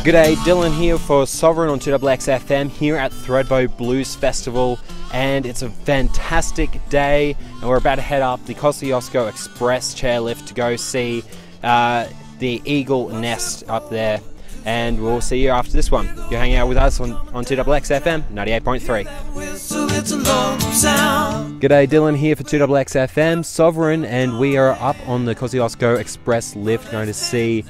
G'day, Dylan here for Sovereign on 2XX FM here at Thredbo Blues Festival, and it's a fantastic day and we're about to head up the Kosciuszko Express chairlift to go see the Eagle Nest up there, and we'll see you after this one. You're hanging out with us on 2XX FM 98.3. G'day, Dylan here for 2XX FM, Sovereign, and we are up on the Kosciuszko Express lift going to see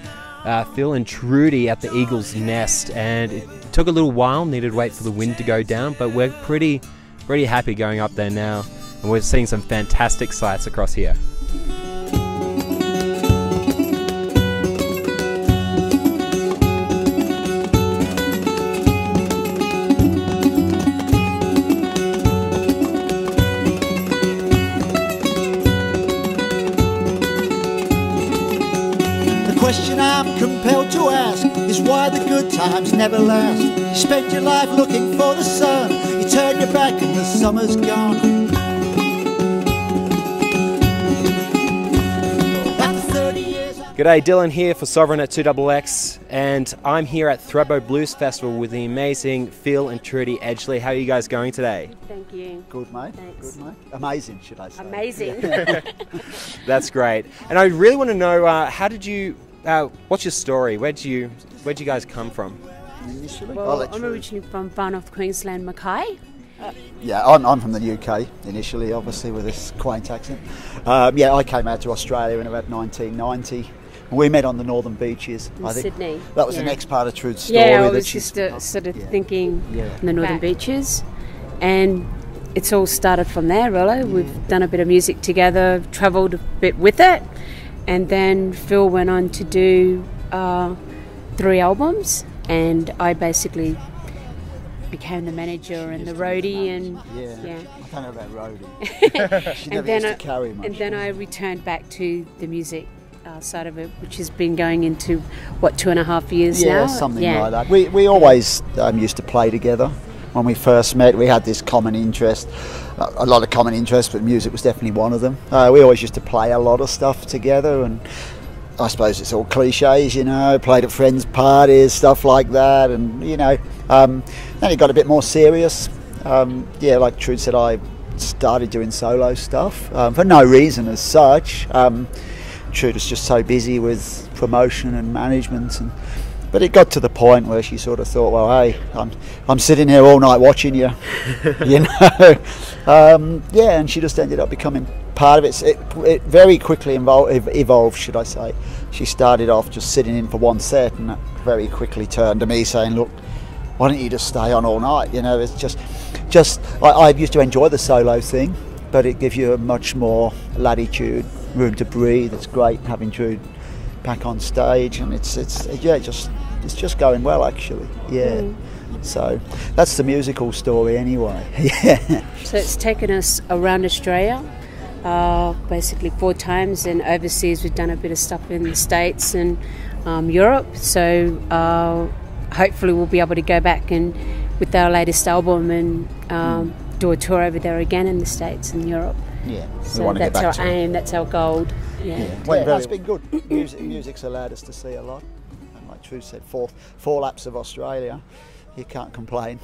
Phil and Trudy at the Eagle's Nest, and it took a little while, needed to wait for the wind to go down, but we're pretty happy going up there now, and we're seeing some fantastic sights across here. The question I'm compelled to ask is why the good times never last. You spend your life looking for the sun, you turn your back and the summer's gone. G'day, Dylan here for Sovereign at 2XX, and I'm here at Thredbo Blues Festival with the amazing Phil and Trudy Edgely. How are you guys going today? Thank you. Good, mate. Thanks. Good, mate. Amazing, should I say. Amazing. That's great. And I really want to know, how did you, what's your story? Where'd you guys come from? Initially? Well, I'm originally from far north Queensland, Mackay. Yeah, I'm from the UK initially, obviously, with this quaint accent. Yeah, I came out to Australia in about 1990. We met on the northern beaches. In Sydney. That was the next part of Trude's story. Yeah, I was just sort of thinking on the northern beaches. And it's all started from there, really. We've done a bit of music together, travelled a bit with it. And then Phil went on to do 3 albums. And I basically became the manager and the roadie. And yeah. I don't know about roadie. She never used to carry much. And then I returned back to the music side of it, which has been going into, what, 2.5 years now? Yeah, something like that. We always used to play together. When we first met, we had this common interest, a lot of common interests, but music was definitely one of them. We always used to play a lot of stuff together, and I suppose it's all cliches, you know, played at friends' parties, stuff like that, and, you know, then it got a bit more serious. Yeah, like Trude said, I started doing solo stuff for no reason as such. Trude was just so busy with promotion and management, but it got to the point where she sort of thought, well, hey, I'm sitting here all night watching you, you know. Yeah, and she just ended up becoming part of it. It very quickly evolved, should I say. She started off just sitting in for one set, and that very quickly turned to me saying, look, why don't you just stay on all night? You know, it's just I used to enjoy the solo thing, but it gives you a much more latitude, room to breathe. It's great having Trude back on stage, and it's just going well, actually. Yeah. So that's the musical story anyway. Yeah. So it's taken us around Australia, basically 4 times, and overseas we've done a bit of stuff in the States and Europe. So hopefully we'll be able to go back and with our latest album and do a tour over there again in the States and Europe. Yeah, so that's our aim, that's our goal. Yeah, that's been good. Music's allowed us to see a lot, and like Trude said, four laps of Australia, you can't complain.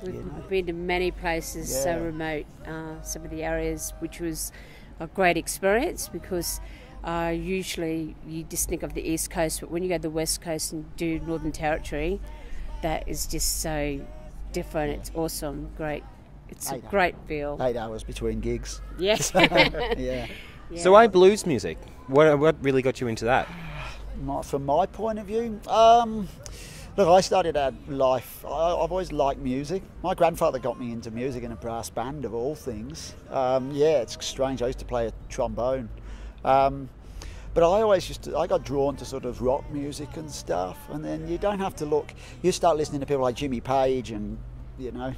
We've been to many places so remote, some of the areas, which was a great experience, because usually you just think of the East Coast, but when you go to the West Coast and do Northern Territory, that is just so different. It's awesome, great. It's a great feel. 8 hours between gigs. Yes. Yeah. So why blues music? What really got you into that? From my point of view, look, I started out life, I've always liked music. My grandfather got me into music in a brass band, of all things. Yeah, it's strange, I used to play a trombone. But I got drawn to sort of rock music and stuff, and then you don't have to look, you start listening to people like Jimmy Page and, you know,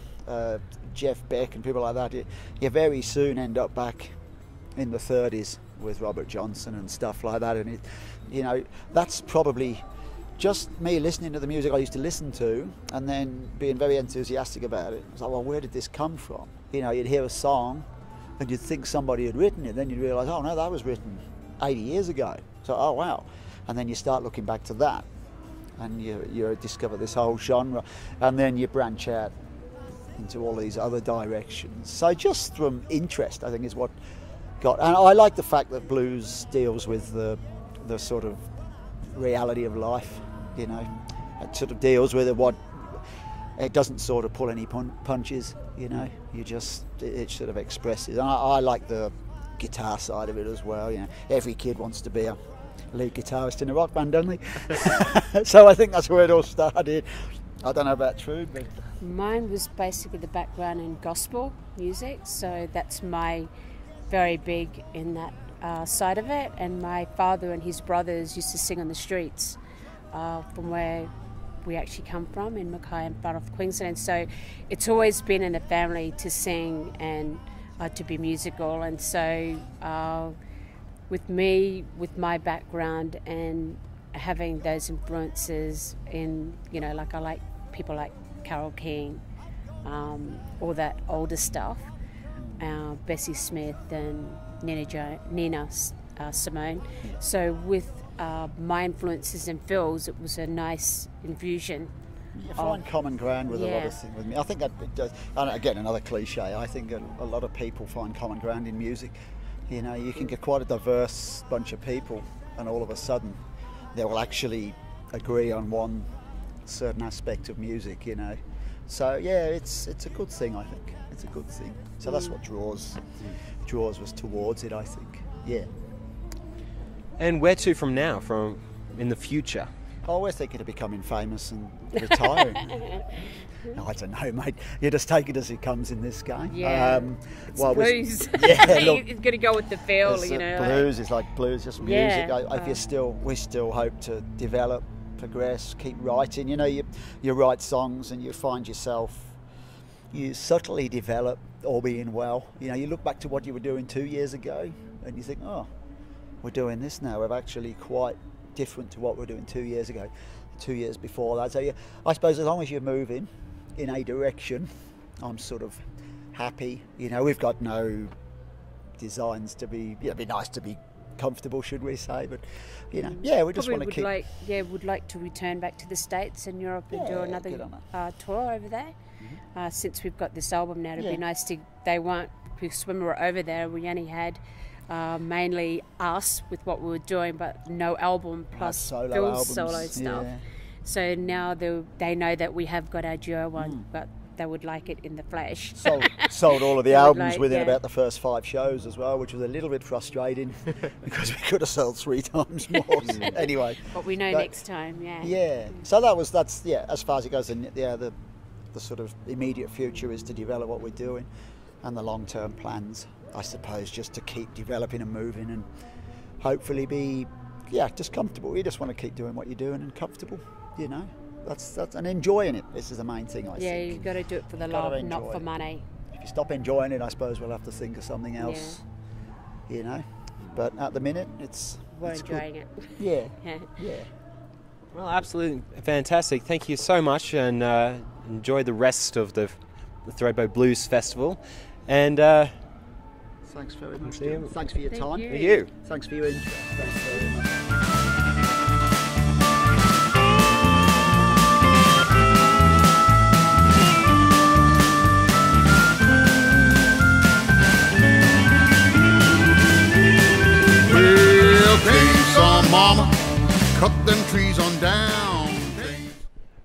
Jeff Beck and people like that, you very soon end up back in the 30s with Robert Johnson and stuff like that, and you know, that's probably just me listening to the music I used to listen to and then being very enthusiastic about it. It's like, well, where did this come from? You know, you'd hear a song and you'd think somebody had written it, then you'd realise, oh no, that was written 80 years ago. So, oh wow. And then you start looking back to that. and you discover this whole genre, and then you branch out into all these other directions. So just from interest, I think, is what got. And I like the fact that blues deals with the sort of reality of life. You know, it sort of deals with what. It doesn't sort of pull any punches. You know, it sort of expresses. And I like the guitar side of it as well. You know, every kid wants to be a lead guitarist in a rock band, don't they? So I think that's where it all started. I don't know about Trude, but mine was basically the background in gospel music, so that's my very big in that side of it. And my father and his brothers used to sing on the streets from where we actually come from, in Mackay and Far North Queensland. So it's always been in the family to sing and to be musical. And so with me, with my background and having those influences in, you know, like I like people like Carole King, all that older stuff, Bessie Smith and Nina Simone. So with my influences and Phil's, it was a nice infusion. You find common ground with a lot of things with me. I think that it does. And again, another cliche. I think a lot of people find common ground in music. You know, you can get quite a diverse bunch of people, and all of a sudden, they will actually agree on one certain aspect of music. You know, so yeah, it's a good thing. I think it's a good thing. So that's what draws us towards it. I think. Yeah. And where to from now, from in the future? Oh, we're thinking of becoming famous and retiring. No, I don't know, mate. You just take it as it comes in this game. Yeah, it's blues. Yeah, look, it's going to go with the feel, you know. Blues is like blues, just music. Yeah. We still hope to develop, progress, keep writing. You know, you write songs and you find yourself, you subtly develop, all being well. You know, you look back to what you were doing 2 years ago and you think, oh, we're doing this now. We're actually quite different to what we were doing 2 years ago, 2 years before that. So I suppose as long as you're moving in a direction, I'm sort of happy. You know, we've got no designs to be, it'd be nice to be comfortable, should we say, but we just want to keep. Would like to return back to the States and Europe and do another tour over there. Mm-hmm. Since we've got this album now, it'd be nice to. Because when we were over there, we only had mainly us with what we were doing, but no album plus Phil's solo stuff. Yeah. So now they know that we have got our duo one, but they would like it in the flesh. Sold all of the albums within about the first 5 shows as well, which was a little bit frustrating because we could have sold 3 times more. Anyway, but we know next time. Yeah. So that's as far as it goes. The sort of immediate future is to develop what we're doing, and the long-term plans, I suppose, just to keep developing and moving and hopefully be just comfortable. You just want to keep doing what you're doing and comfortable, you know. That's and enjoying it. This is the main thing, I think. Yeah, you've got to do it for the love, not for money. If you stop enjoying it, I suppose we'll have to think of something else, you know. But at the minute, we're enjoying it. Yeah. Well, absolutely fantastic. Thank you so much, and enjoy the rest of the Thredbo Blues Festival. And thanks very much. Thanks for your time. Thank you. Thanks for your interest. Thanks very much. Mama, cut them trees on down.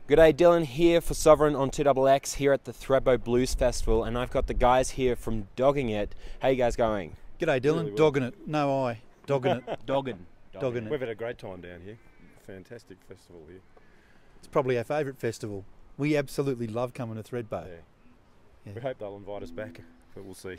G'day, Dylan here for Sovereign on 2XX here at the Thredbo Blues Festival, and I've got the guys here from Doggnit. How you guys going? G'day, Dylan. Really well. Doggnit. No I. Doggnit. Doggnit. We've had a great time down here. Fantastic festival here. It's probably our favourite festival. We absolutely love coming to Thredbo. Yeah. We hope they'll invite us back, but we'll see.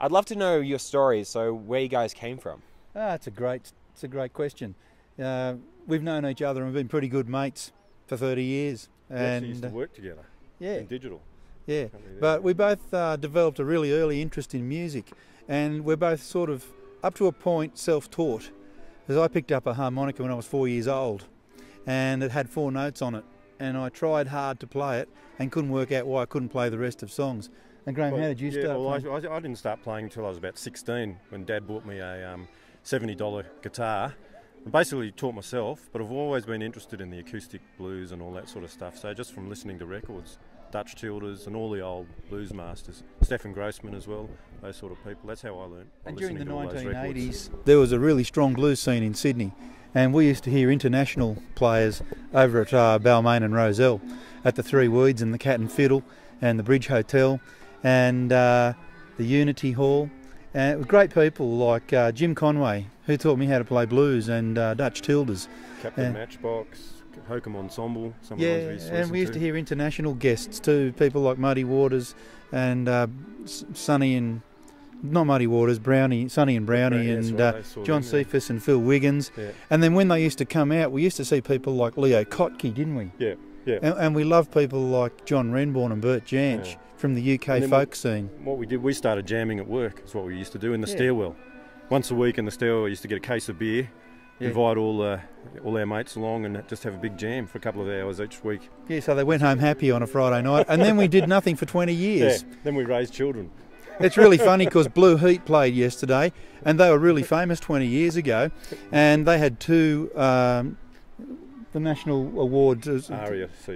I'd love to know your stories, so where you guys came from. It's a great question. We've known each other and we've been pretty good mates for 30 years. We actually used to work together in digital. Yeah, but we both developed a really early interest in music, and we're both sort of, up to a point, self-taught. Because I picked up a harmonica when I was 4 years old, and it had 4 notes on it, and I tried hard to play it and couldn't work out why I couldn't play the rest of songs. And Graham, how did you start? Well, I didn't start playing until I was about 16, when Dad bought me a $70 guitar I basically taught myself, but I've always been interested in the acoustic blues and all that sort of stuff. So just from listening to records, Dutch Tilders and all the old blues masters, Stefan Grossman as well, those sort of people. That's how I learned. And during the 1980s, there was a really strong blues scene in Sydney, and we used to hear international players over at Balmain and Roselle, at the Three Weeds and the Cat and Fiddle and the Bridge Hotel and the Unity Hall. And it was great people like Jim Conway, who taught me how to play blues, and Dutch Tilders. Captain Matchbox, Hokum Ensemble. And we used to hear international guests too, people like Muddy Waters and Sonny and... Not Muddy Waters, Sonny and Brownie, and John Cephas and Phil Wiggins. Yeah. And then when they used to come out, we used to see people like Leo Kotke, didn't we? Yeah, yeah. And we loved people like John Renbourn and Bert Jansch from the UK folk scene. What we did, we started jamming at work. That's what we used to do in the stairwell. Once a week in the stairwell, we used to get a case of beer, invite all our mates along and just have a big jam for a couple of hours each week. Yeah, so they went home happy on a Friday night, and then we did nothing for 20 years. Yeah, then we raised children. It's really funny because Blue Heat played yesterday, and they were really famous 20 years ago, and they had two the National Awards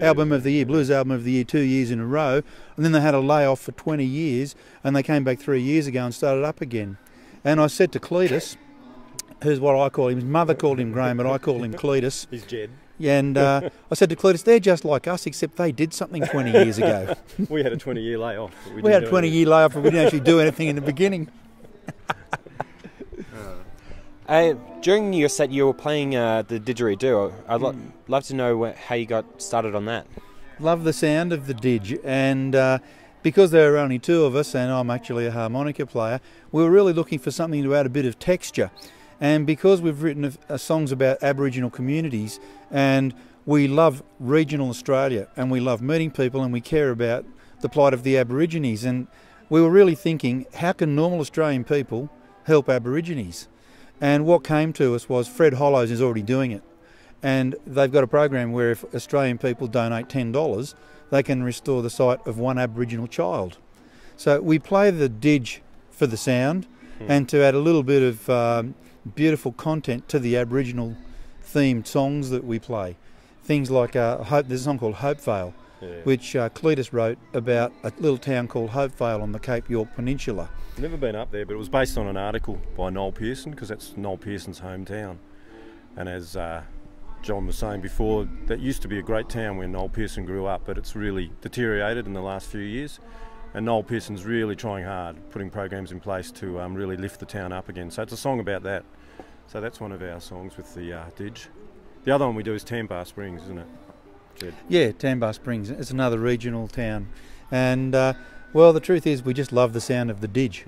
Album of the Year, Blues Album of the Year 2 years in a row, and then they had a layoff for 20 years, and they came back 3 years ago and started up again. And I said to Cletus, who's what I call him, his mother called him Graham, but I call him Cletus. He's Jed. And I said to Cletus, they're just like us, except they did something 20 years ago. We had a 20-year layoff. We had a 20-year layoff, but we didn't actually do anything in the beginning. During your set, you were playing the didgeridoo. I'd love to know how you got started on that. Love the sound of the didge, and because there are only two of us, and I'm actually a harmonica player, we were really looking for something to add a bit of texture. And because we've written songs about Aboriginal communities, and we love regional Australia, and we love meeting people, and we care about the plight of the Aborigines, and we were really thinking, how can normal Australian people help Aborigines? And what came to us was Fred Hollows is already doing it, and they've got a program where if Australian people donate $10, they can restore the sight of one Aboriginal child. So we play the didge for the sound, and to add a little bit of beautiful content to the Aboriginal themed songs that we play. Things like there's a song called Hopevale, which Cletus wrote about a little town called Hopevale on the Cape York Peninsula. Never been up there, but it was based on an article by Noel Pearson, because that's Noel Pearson's hometown. And as John was saying before, that used to be a great town when Noel Pearson grew up, but it's really deteriorated in the last few years. And Noel Pearson's really trying hard, putting programs in place to really lift the town up again. So it's a song about that. So that's one of our songs with the didge. The other one we do is Tambar Springs, isn't it, Jed? Yeah, Tambar Springs. It's another regional town. And, well, the truth is we just love the sound of the didge.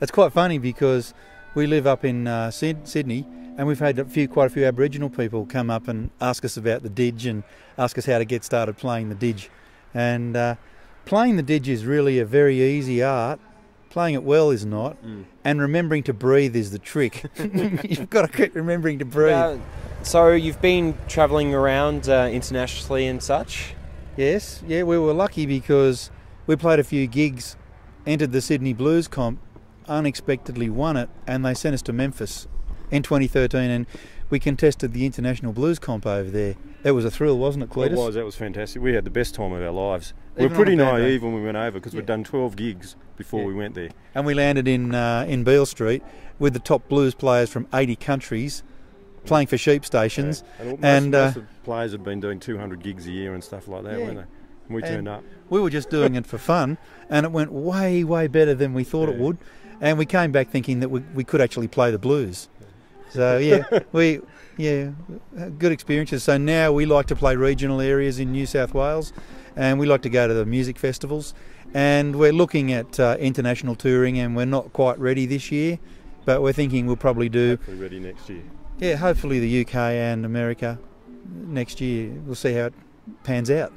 It's quite funny because we live up in Sydney, and we've had quite a few Aboriginal people come up and ask us about the didge and ask us how to get started playing the didge. And playing the didge is really a very easy art. Playing it well is not. And remembering to breathe is the trick. You've got to keep remembering to breathe. So you've been travelling around internationally and such? Yes. Yeah, we were lucky because we played a few gigs, entered the Sydney Blues Comp, unexpectedly won it, and they sent us to Memphis in 2013, and we contested the International Blues Comp over there. It was a thrill, wasn't it, Cletus? It was. That was fantastic. We had the best time of our lives. We were pretty naive when we went over because we'd done 12 gigs before we went there. And we landed in Beale Street with the top blues players from 80 countries playing for sheep stations. And most of the players had been doing 200 gigs a year and stuff like that, weren't they? And we turned up. We were just doing it for fun, and it went way, way better than we thought it would. And we came back thinking that we could actually play the blues. So good experiences. So now we like to play regional areas in New South Wales, and we like to go to the music festivals, and we're looking at international touring, and we're not quite ready this year, but we're thinking we'll probably do... Hopefully ready next year. Yeah, hopefully the UK and America next year. We'll see how it pans out.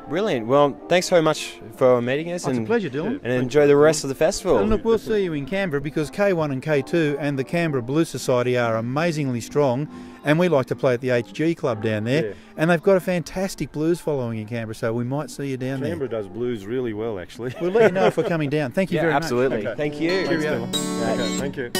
Brilliant. Well, thanks very much for meeting us. It's a pleasure, Dylan. And enjoy the rest of the festival. And look, we'll see you in Canberra because K1 and K2 and the Canberra Blues Society are amazingly strong, and we like to play at the HG Club down there, and they've got a fantastic blues following in Canberra, so we might see you down there. Canberra does blues really well, actually. We'll let you know if we're coming down. Thank you very much. Absolutely. Okay. Thank you. Cheerio. Okay, thank you.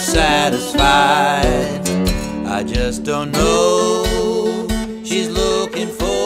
satisfied. I just don't know. She's looking for